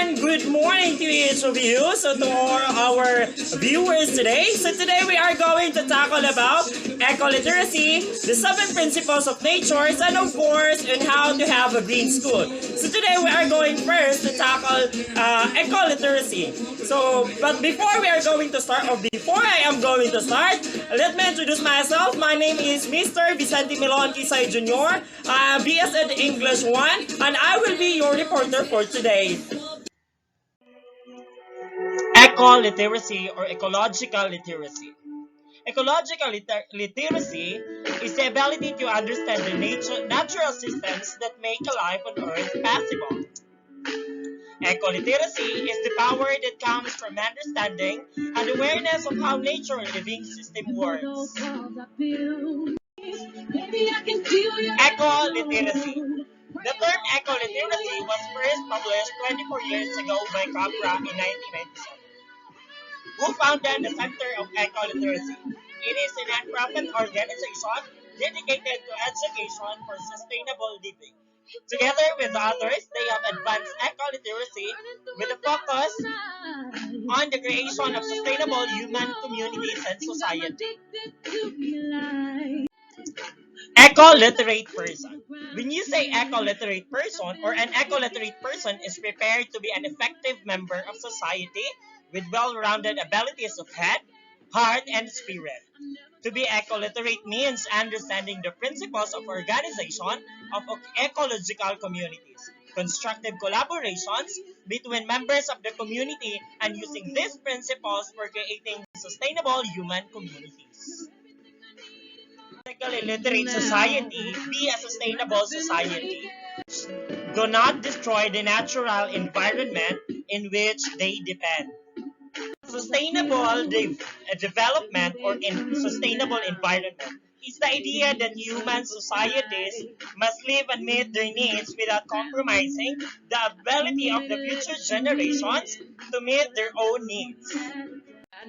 and good morning to each of you. So to all our viewers today. So today we are going to tackle about ecoliteracy, the 7 principles of nature, and of course, on how to have a green school. So today we are going first to tackle ecoliteracy. So, but before we are going to start, or before I am going to start, let me introduce myself. My name is Mr. Vicente Milon Kisay Jr., BSed English 1, and I will be your reporter for today. Ecoliteracy or ecological literacy. Literacy is the ability to understand the natural systems that make life on Earth possible. Ecoliteracy is the power that comes from understanding and awareness of how nature and living system works. Ecoliteracy. The term ecoliteracy was first published 24 years ago by Capra in 1997, who founded the Center of Ecoliteracy. It is a non-profit organization dedicated to education for sustainable living. Together with others, they have advanced ecoliteracy with a focus on the creation of sustainable human communities and society. Ecoliterate person. When you say ecoliterate person, or an ecoliterate person is prepared to be an effective member of society with well-rounded abilities of head, heart, and spirit. To be ecoliterate means understanding the principles of organization of ecological communities, constructive collaborations between members of the community, and using these principles for creating sustainable human communities. Literate society be a sustainable society. Do not destroy the natural environment in which they depend. Sustainable development or in sustainable environment is the idea that human societies must live and meet their needs without compromising the ability of the future generations to meet their own needs.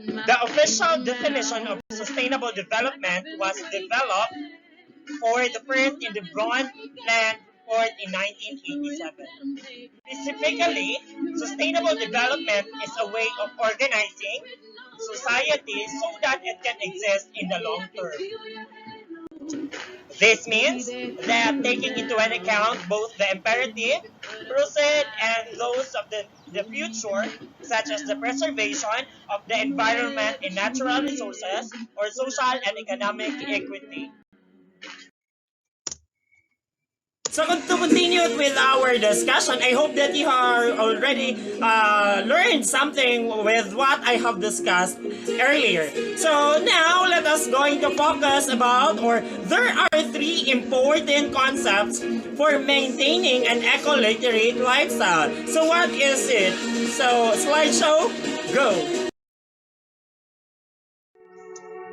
The official definition of sustainable development was developed for the first in the Bronze Land Report in 1987. Specifically, sustainable development is a way of organizing society so that it can exist in the long term. This means that taking into account both the imperative, present, and those of the future, such as the preservation of the environment and natural resources, or social and economic equity. So to continue with our discussion, I hope that you are already learned something with what I have discussed earlier. So now let us going to focus about, or there are 3 important concepts for maintaining an ecoliterate lifestyle. So what is it? So slideshow, go.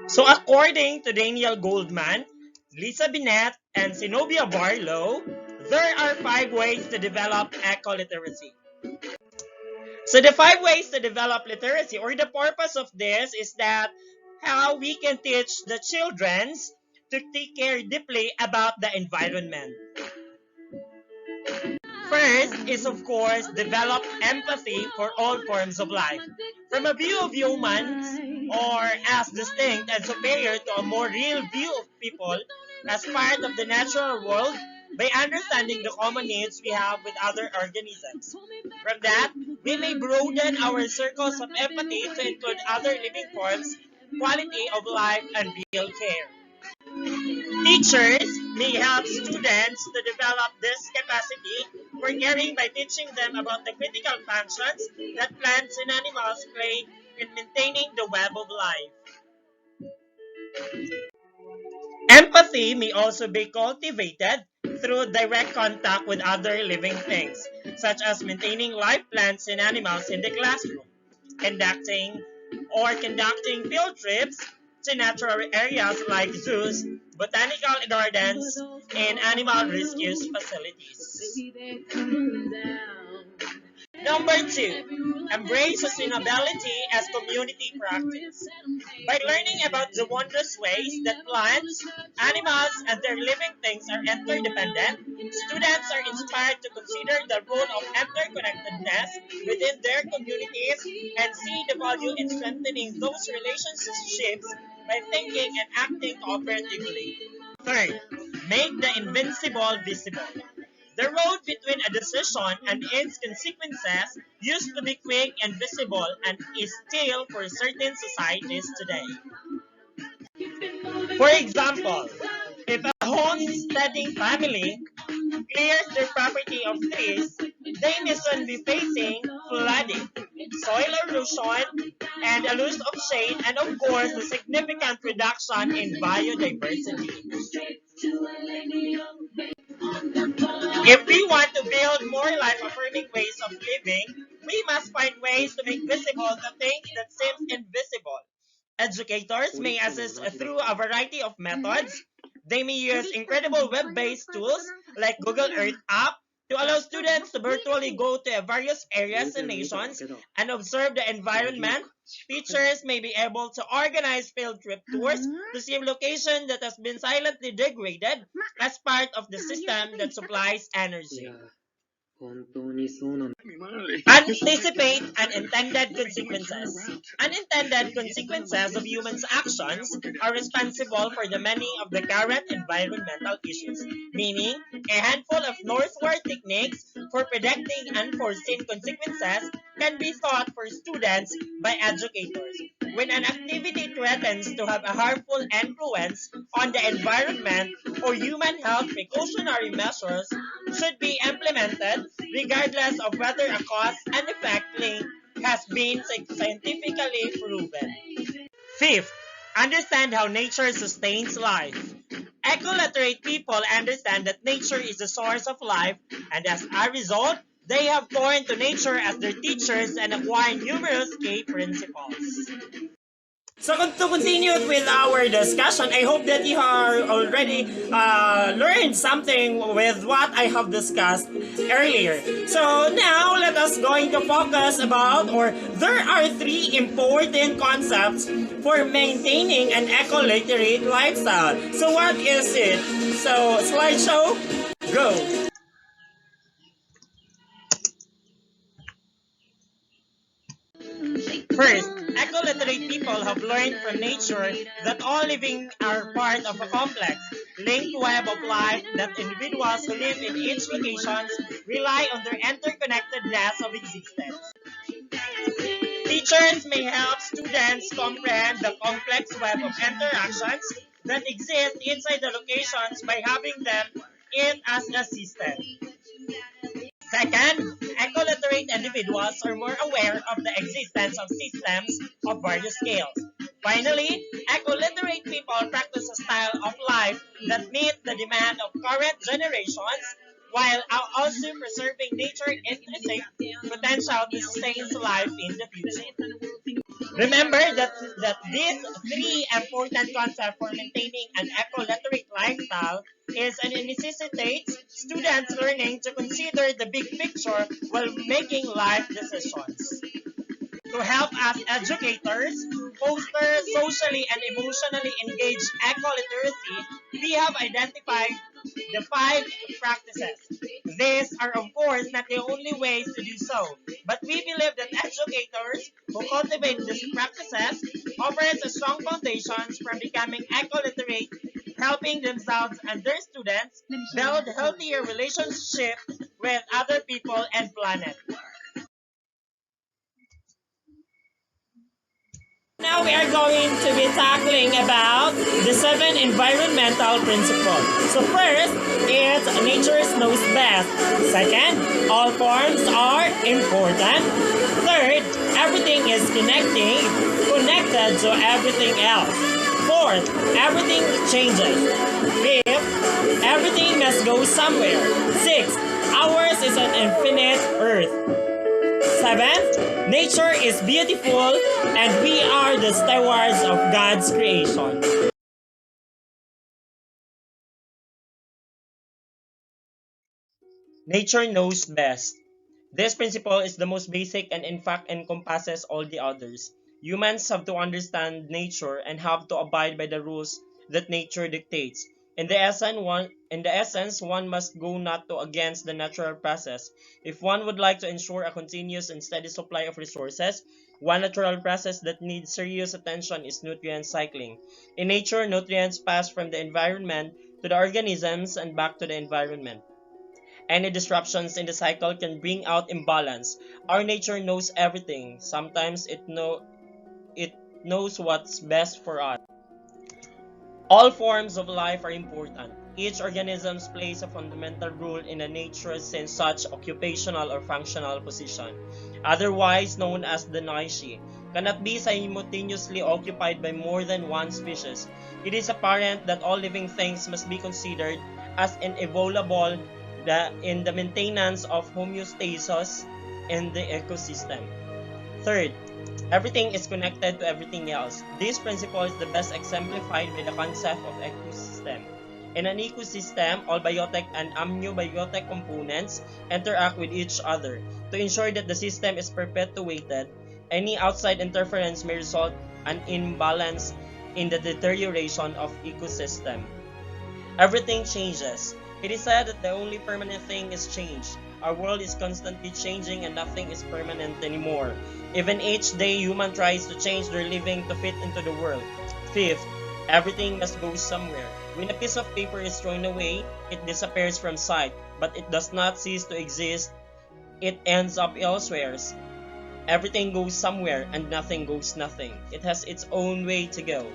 So according to Daniel Goldman, Lisa Binet, and Zenobia Barlow, there are 5 ways to develop ecoliteracy. So the 5 ways to develop literacy, or the purpose of this, is that how we can teach the children to take care deeply about the environment. First is, of course, develop empathy for all forms of life. From a view of humans, or as distinct and superior to a more real view of people as part of the natural world, by understanding the common needs we have with other organisms. From that, we may broaden our circles of empathy to include other living forms, quality of life, and real care. Teachers may help students to develop this capacity for caring by teaching them about the critical functions that plants and animals play in maintaining the web of life. Empathy may also be cultivated through direct contact with other living things, such as maintaining live plants and animals in the classroom, conducting field trips to natural areas like zoos, botanical gardens, and animal rescue facilities. Number two, embrace sustainability as community practice. By learning about the wondrous ways that plants, animals, and their living things are interdependent, students are inspired to consider the role of interconnectedness within their communities and see the value in strengthening those relationships by thinking and acting cooperatively. Third, make the invincible visible. The road between a decision and its consequences used to be quick and visible and is still for certain societies today. For example, if a homesteading family clears their property of trees, they may soon be facing flooding, soil erosion, and a loss of shade, and of course, a significant reduction in biodiversity. If we want to build more life-affirming ways of living, we must find ways to make visible the things that seem invisible. Educators may assist through a variety of methods. They may use incredible web-based tools like Google Earth app to allow students to virtually go to various areas and nations and observe the environment. Teachers may be able to organize field trip tours to see locations that has been silently degraded as part of the system that supplies energy. Anticipate unintended consequences. Unintended consequences of humans' actions are responsible for the many of the current environmental issues, meaning a handful of northward techniques for predicting unforeseen consequences can be taught for students by educators. When an activity threatens to have a harmful influence on the environment or human health, precautionary measures should be implemented regardless of whether a cause and effect link has been scientifically proven. Fifth, understand how nature sustains life. Ecoliterate people understand that nature is the source of life, and as a result, they have turned to nature as their teachers and acquired numerous key principles. So to continue with our discussion, I hope that you are already learned something with what I have discussed earlier. So now let us going to focus about, or there are three important concepts for maintaining an eco-literate lifestyle. So what is it? So slideshow, go. First, eco-literate people have learned from nature that all living are part of a complex, linked web of life that individuals who live in each location rely on their interconnectedness of existence. Teachers may help students comprehend the complex web of interactions that exist inside the locations by having them in as a system. Second, ecoliterate individuals are more aware of the existence of systems of various scales. Finally, ecoliterate people practice a style of life that meets the demand of current generations while also preserving nature's intrinsic potential to sustain life in the future. Remember that these three important concepts for maintaining an eco-literate lifestyle is and it necessitates students learning to consider the big picture while making life decisions. To help us educators foster socially and emotionally engaged eco-literacy, we have identified the five practices. These are of course not the only ways to do so, but we believe that educators who cultivate these practices offers a strong foundations for becoming eco-literate, helping themselves and their students build healthier relationships with other people and planet. Now we are going to be tackling about the seven environmental principles. So first, it's nature knows best. Second, all forms are important. Third, everything is connected to everything else. Fourth, everything changes. Fifth, everything must go somewhere. Sixth, ours is an infinite earth. Seventh, nature is beautiful and we are the stewards of God's creation. Nature knows best. This principle is the most basic and in fact encompasses all the others. Humans have to understand nature and have to abide by the rules that nature dictates. In the essence, one must go not to against the natural process. If one would like to ensure a continuous and steady supply of resources, one natural process that needs serious attention is nutrient cycling. In nature, nutrients pass from the environment to the organisms and back to the environment. Any disruptions in the cycle can bring out imbalance. Our nature knows everything. Sometimes it knows what's best for us. All forms of life are important. Each organism plays a fundamental role in a nature's in such occupational or functional position, otherwise known as the niche, cannot be simultaneously occupied by more than one species. It is apparent that all living things must be considered as inviolable in the maintenance of homeostasis in the ecosystem. Third, everything is connected to everything else. This principle is the best exemplified by the concept of ecosystem. In an ecosystem, all biotic and amniotic components interact with each other. To ensure that the system is perpetuated, any outside interference may result an imbalance in the deterioration of ecosystem. Everything changes. It is said that the only permanent thing is change. Our world is constantly changing and nothing is permanent anymore. Even each day, human tries to change their living to fit into the world. Fifth, everything must go somewhere. When a piece of paper is thrown away, it disappears from sight, but it does not cease to exist. It ends up elsewhere. Everything goes somewhere and nothing goes nothing. It has its own way to go.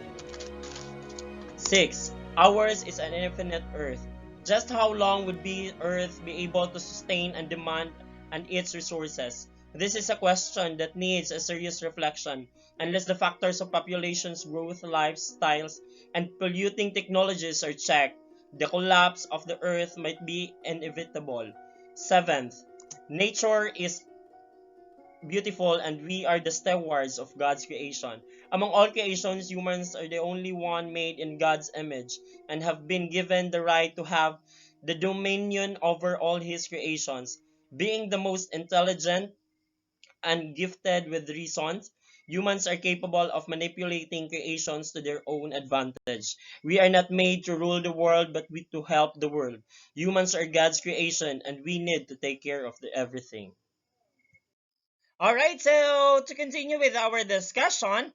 6. Ours is an infinite Earth. Just how long would Earth be able to sustain and demand and its resources? This is a question that needs a serious reflection. Unless the factors of population's growth, lifestyles, and polluting technologies are checked, the collapse of the Earth might be inevitable. 7th, nature is beautiful and we are the stewards of God's creation. Among all creations, humans are the only one made in God's image and have been given the right to have the dominion over all his creations. Being the most intelligent and gifted with reasons, humans are capable of manipulating creations to their own advantage. We are not made to rule the world but to help the world. Humans are God's creation and we need to take care of everything. All right, so to continue with our discussion,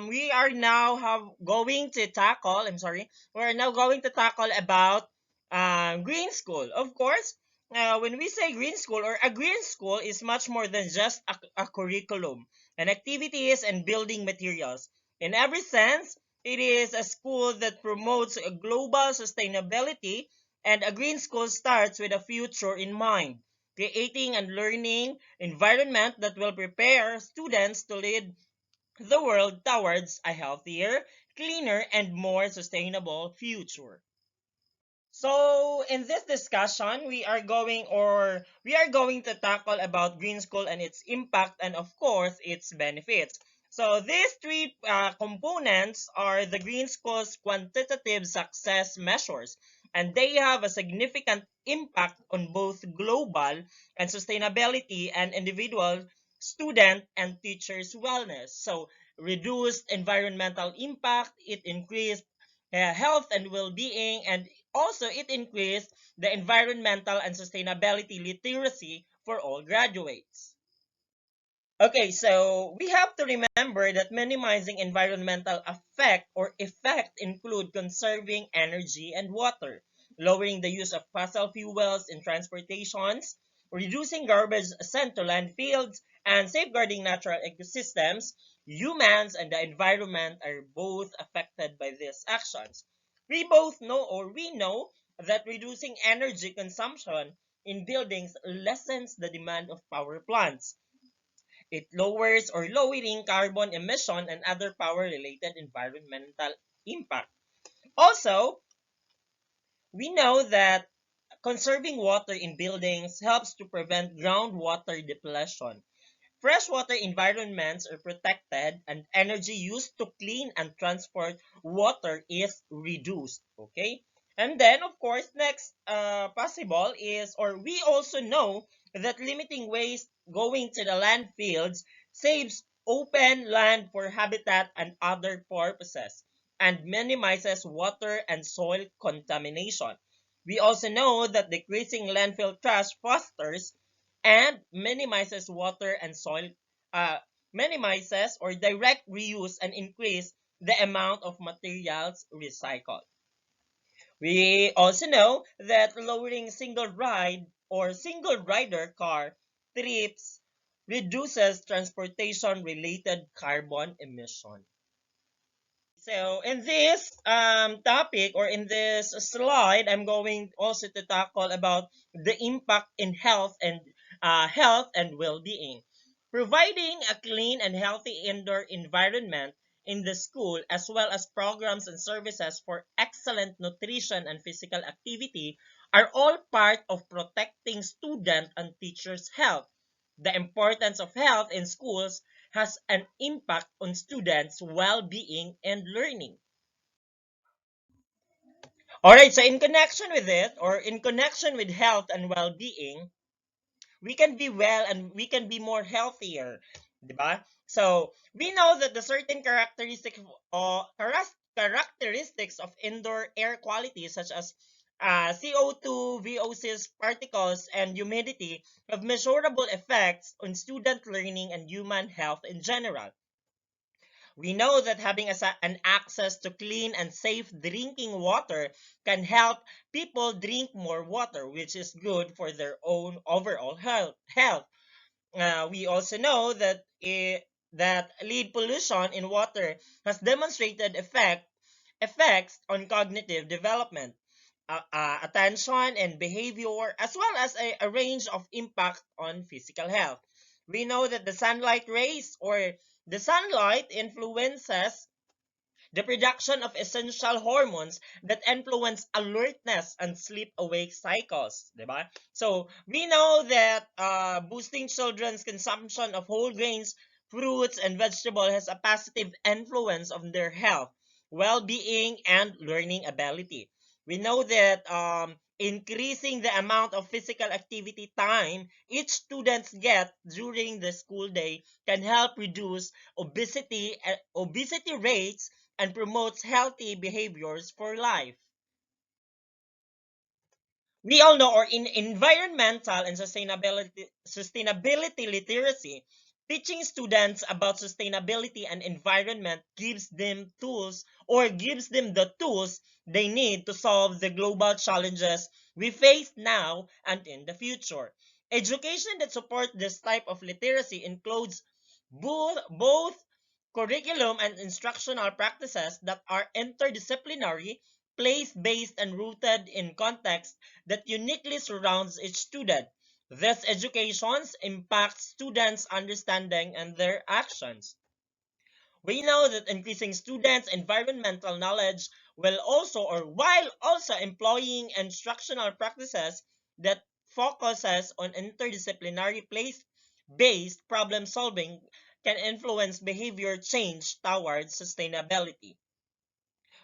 we are now going to tackle. I'm sorry, we are now going to tackle about green school. Of course, when we say green school or a green school is much more than just a curriculum and activities and building materials. In every sense, it is a school that promotes a global sustainability, and a green school starts with a future in mind, creating and learning environment that will prepare students to lead the world towards a healthier, cleaner, and more sustainable future. So in this discussion, we are going to tackle about green school and its impact and of course its benefits. So these three components are the green school's quantitative success measures, and they have a significant impact on both global and sustainability and individual, student, and teachers' wellness. So reduced environmental impact, it increased health and well-being, and also it increased the environmental and sustainability literacy for all graduates. Okay, so we have to remember that minimizing environmental effect include conserving energy and water, lowering the use of fossil fuels in transportations, reducing garbage sent to landfills, and safeguarding natural ecosystems. Humans and the environment are both affected by these actions. We know that reducing energy consumption in buildings lessens the demand of power plants. It lowers or lowering carbon emission and other power-related environmental impact. Also, we know that conserving water in buildings helps to prevent groundwater depletion. Freshwater environments are protected and energy used to clean and transport water is reduced. Okay? And then, of course, next possible is, or we also know that limiting waste going to the landfills saves open land for habitat and other purposes and minimizes water and soil contamination. We also know that decreasing landfill trash fosters and minimizes water and soil, uh, minimizes or direct reuse and increase the amount of materials recycled. We also know that lowering single ride or single rider car trips reduces transportation related carbon emission. So in this topic or in this slide, I'm going also to tackle about the impact in health and well-being. Providing a clean and healthy indoor environment in the school, as well as programs and services for excellent nutrition and physical activity, are all part of protecting student and teachers' health. The importance of health in schools has an impact on students' well-being and learning. All right, so in connection with it, or in connection with health and well-being, we can be well and we can be more healthier, diba? So we know that the certain characteristics of indoor air quality, such as CO2, VOCs, particles, and humidity, have measurable effects on student learning and human health in general. We know that having an access to clean and safe drinking water can help people drink more water, which is good for their own overall health. We also know that that lead pollution in water has demonstrated effects on cognitive development, attention and behavior, as well as a range of impact on physical health. We know that the sunlight influences the production of essential hormones that influence alertness and sleep-awake cycles, diba? So we know that boosting children's consumption of whole grains, fruits, and vegetables has a positive influence on their health, well-being, and learning ability. We know that increasing the amount of physical activity time each students get during the school day can help reduce obesity rates and promotes healthy behaviors for life. We all know, or in environmental and sustainability literacy, teaching students about sustainability and environment gives them the tools they need to solve the global challenges we face now and in the future. Education that supports this type of literacy includes both curriculum and instructional practices that are interdisciplinary, place-based, and rooted in context that uniquely surrounds each student. This education impacts students' understanding and their actions. We know that increasing students' environmental knowledge while also employing instructional practices that focuses on interdisciplinary place-based problem solving can influence behavior change towards sustainability.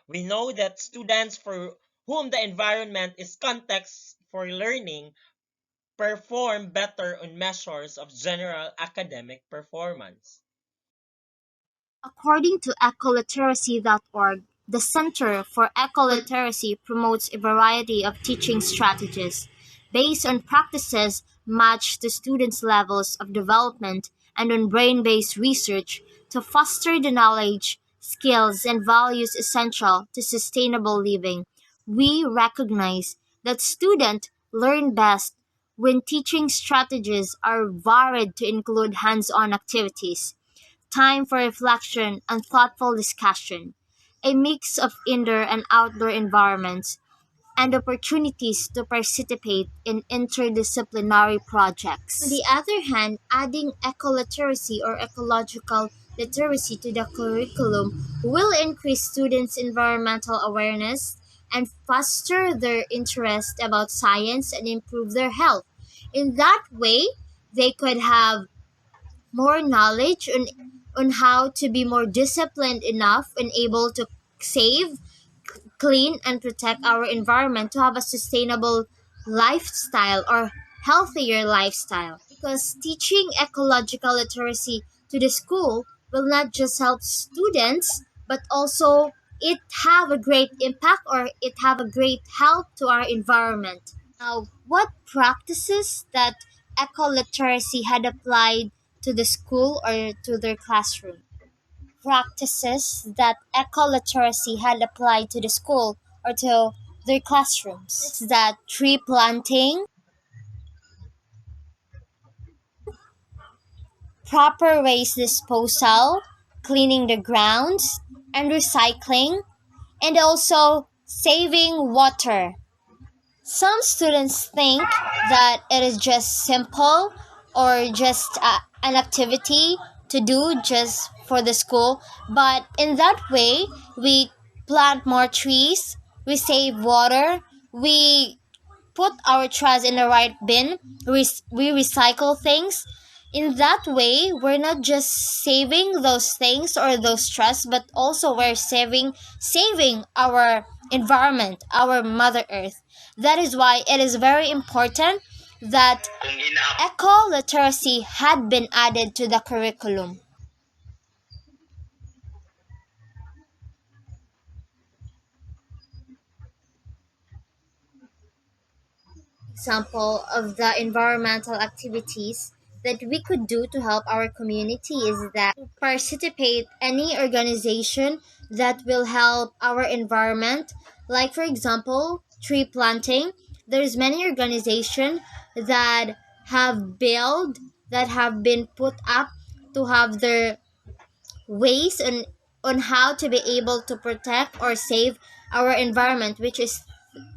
We know that students for whom the environment is context for learning perform better on measures of general academic performance. According to ECOLITERACY.org, the Center for Ecoliteracy promotes a variety of teaching strategies based on practices matched to students' levels of development and on brain-based research to foster the knowledge, skills, and values essential to sustainable living. We recognize that students learn best when teaching strategies are varied to include hands-on activities, time for reflection and thoughtful discussion, a mix of indoor and outdoor environments, and opportunities to participate in interdisciplinary projects. On the other hand, adding ecoliteracy or ecological literacy to the curriculum will increase students' environmental awareness and foster their interest about science and improve their health. In that way, they could have more knowledge on how to be more disciplined enough and able to save, clean, and protect our environment to have a sustainable lifestyle or healthier lifestyle. Because teaching ecological literacy to the school will not just help students, but also it have a great impact or it have a great help to our environment. Now, what practices that ecoliteracy had applied to the school or to their classroom? Practices that ecoliteracy had applied to the school or to their classrooms. It's that tree planting, proper waste disposal, cleaning the grounds, and recycling, and also saving water. Some students think that it is just simple or just an activity to do just for the school, but in that way, we plant more trees, we save water, we put our trash in the right bin, we recycle things. In that way, we're not just saving those things or those trash, but also we're saving our environment, our Mother Earth. That is why it is very important that eco literacy had been added to the curriculum. Example of the environmental activities that we could do to help our community is that participate any organization that will help our environment, like for example tree planting. There's many organizations that have built, that have been put up to have their ways on how to be able to protect or save our environment, which is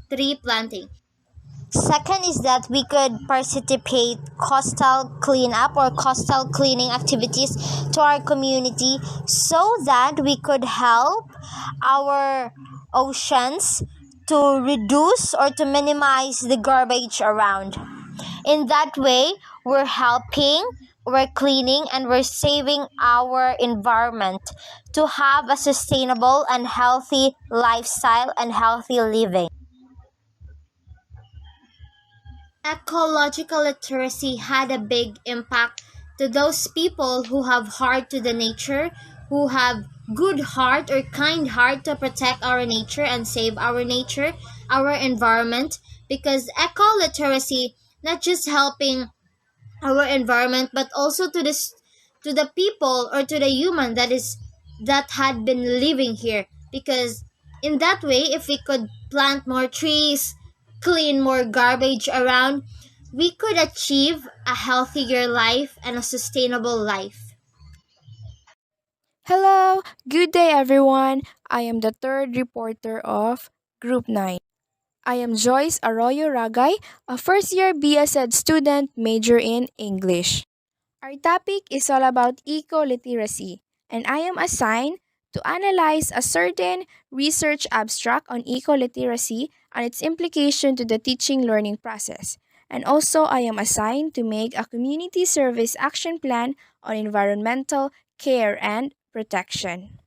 tree planting. Second is that we could participate coastal cleanup or coastal cleaning activities to our community so that we could help our oceans to reduce or to minimize the garbage around. In that way, we're helping, we're cleaning, and we're saving our environment to have a sustainable and healthy lifestyle and healthy living. Ecological literacy had a big impact to those people who have heart to the nature, who have good heart or kind heart to protect our nature and save our nature, our environment. Because eco literacy not just helping our environment but also to this to the people or to the human that had been living here, because in that way if we could plant more trees, clean more garbage around, we could achieve a healthier life and a sustainable life. Hello, good day everyone. I am the third reporter of Group 9. I am Joyce Arroyo Ragay, a first year BS Ed student major in English. Our topic is all about eco-literacy, and I am assigned to analyze a certain research abstract on eco-literacy and its implication to the teaching learning process. And also, I am assigned to make a community service action plan on environmental care and protection.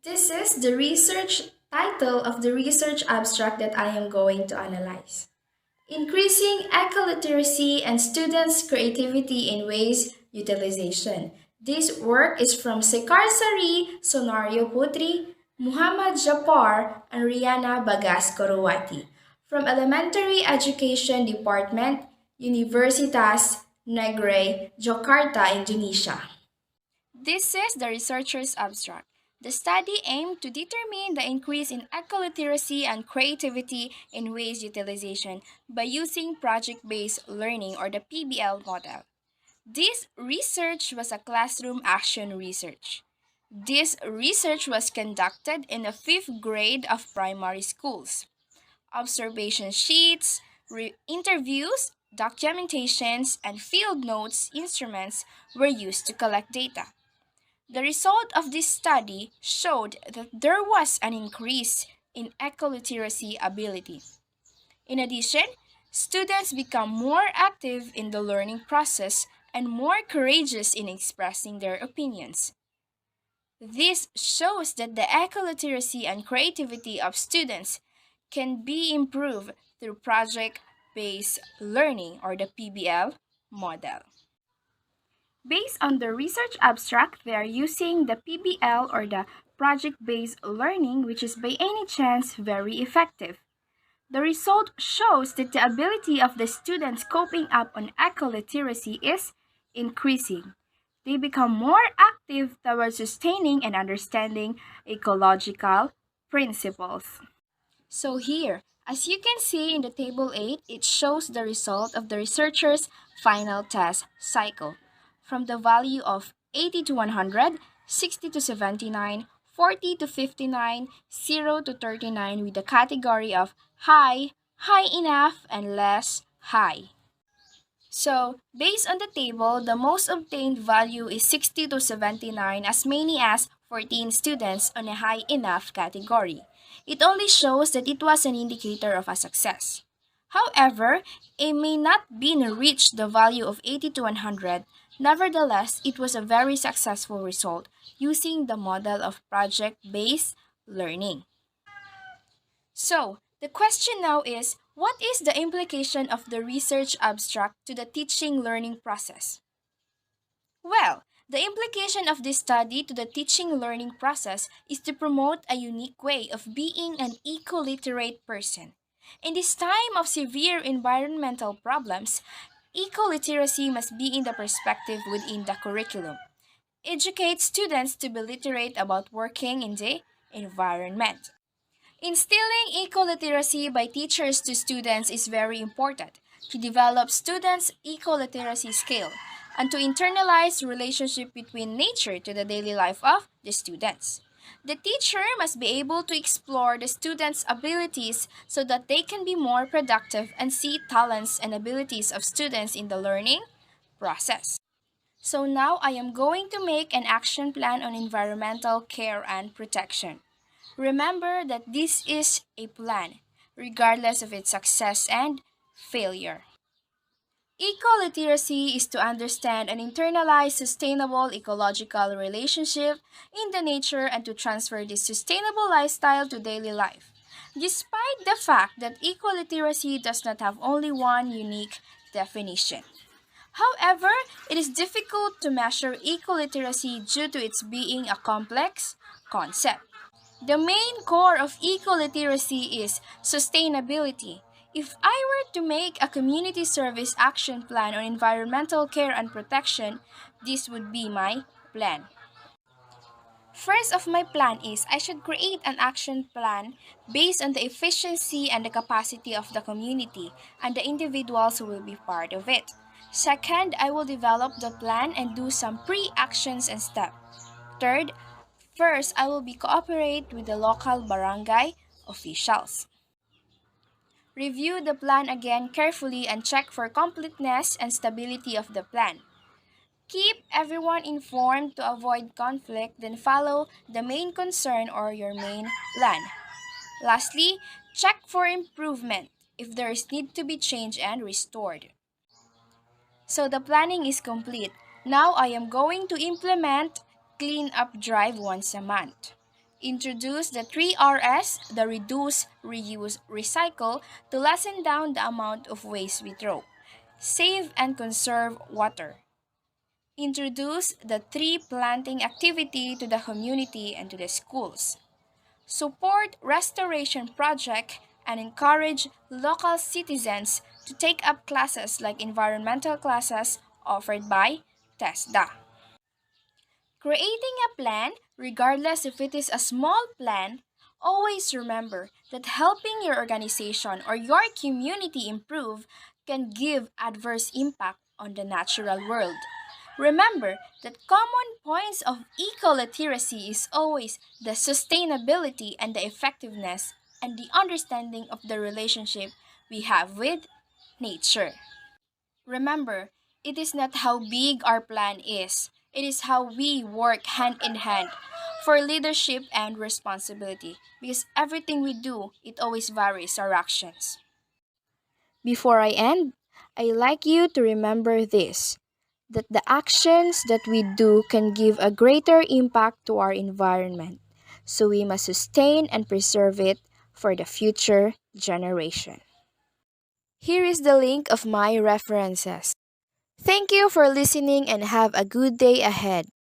This is the research title of the research abstract that I am going to analyze. Increasing eco-literacy and students' creativity in waste utilization. This work is from Sekar Sari, Sonario Putri, Muhammad Japar, and Rihanna Bagas Korowati from Elementary Education Department, Universitas Negre, Jakarta, Indonesia. This is the researcher's abstract. The study aimed to determine the increase in eco-literacy and creativity in waste utilization by using project-based learning or the PBL model. This research was a classroom action research. This research was conducted in the fifth grade of primary schools. Observation sheets, interviews, documentations, and field notes instruments were used to collect data. The result of this study showed that there was an increase in ecoliteracy ability. In addition, students become more active in the learning process and more courageous in expressing their opinions. This shows that the ecoliteracy and creativity of students can be improved through project Based Learning or the PBL model. Based on the research abstract, they are using the PBL or the project-based learning, which is by any chance very effective. The result shows that the ability of the students coping up on ecoliteracy is increasing. They become more active towards sustaining and understanding ecological principles. So here, as you can see in the table 8, it shows the result of the researchers' final test cycle. From the value of 80 to 100, 60 to 79, 40 to 59, 0 to 39 with the category of high, high enough, and less high. So, based on the table, the most obtained value is 60 to 79 as many as 14 students on a high enough category. It only shows that it was an indicator of a success. However, it may not been reached the value of 80 to 100. Nevertheless, it was a very successful result using the model of project-based learning. So, the question now is, what is the implication of the research abstract to the teaching learning process? Well, the implication of this study to the teaching learning process is to promote a unique way of being an eco-literate person. In this time of severe environmental problems, eco-literacy must be in the perspective within the curriculum. Educate students to be literate about working in the environment. Instilling eco-literacy by teachers to students is very important to develop students' eco-literacy skill and to internalize relationship between nature to the daily life of the students. The teacher must be able to explore the students' abilities so that they can be more productive and see talents and abilities of students in the learning process. So now I am going to make an action plan on environmental care and protection. Remember that this is a plan, regardless of its success and failure. Eco-literacy is to understand and internalize sustainable ecological relationship in the nature and to transfer this sustainable lifestyle to daily life. Despite the fact that eco-literacy does not have only one unique definition. However, it is difficult to measure eco-literacy due to its being a complex concept. The main core of eco-literacy is sustainability. If I were to make a community service action plan on environmental care and protection, this would be my plan. First of my plan is I should create an action plan based on the efficiency and the capacity of the community and the individuals who will be part of it. Second, I will develop the plan and do some pre-actions and steps. Third, first, I will be cooperate with the local barangay officials. Review the plan again carefully and check for completeness and stability of the plan. Keep everyone informed to avoid conflict, then follow the main concern or your main plan. Lastly, check for improvement if there is need to be changed and restored. So the planning is complete. Now I am going to implement clean up drive once a month. Introduce the 3Rs, the reduce, reuse, recycle to lessen down the amount of waste we throw. Save and conserve water. Introduce the tree planting activity to the community and to the schools. Support restoration project and encourage local citizens to take up classes like environmental classes offered by TESDA. Creating a plan, regardless if it is a small plan, always remember that helping your organization or your community improve can give adverse impact on the natural world. Remember that common points of eco-literacy is always the sustainability and the effectiveness and the understanding of the relationship we have with nature. Remember, it is not how big our plan is, it is how we work hand in hand for leadership and responsibility because everything we do, it always varies our actions. Before I end, I like you to remember this that the actions that we do can give a greater impact to our environment. So we must sustain and preserve it for the future generation. Here is the link of my references. Thank you for listening and have a good day ahead.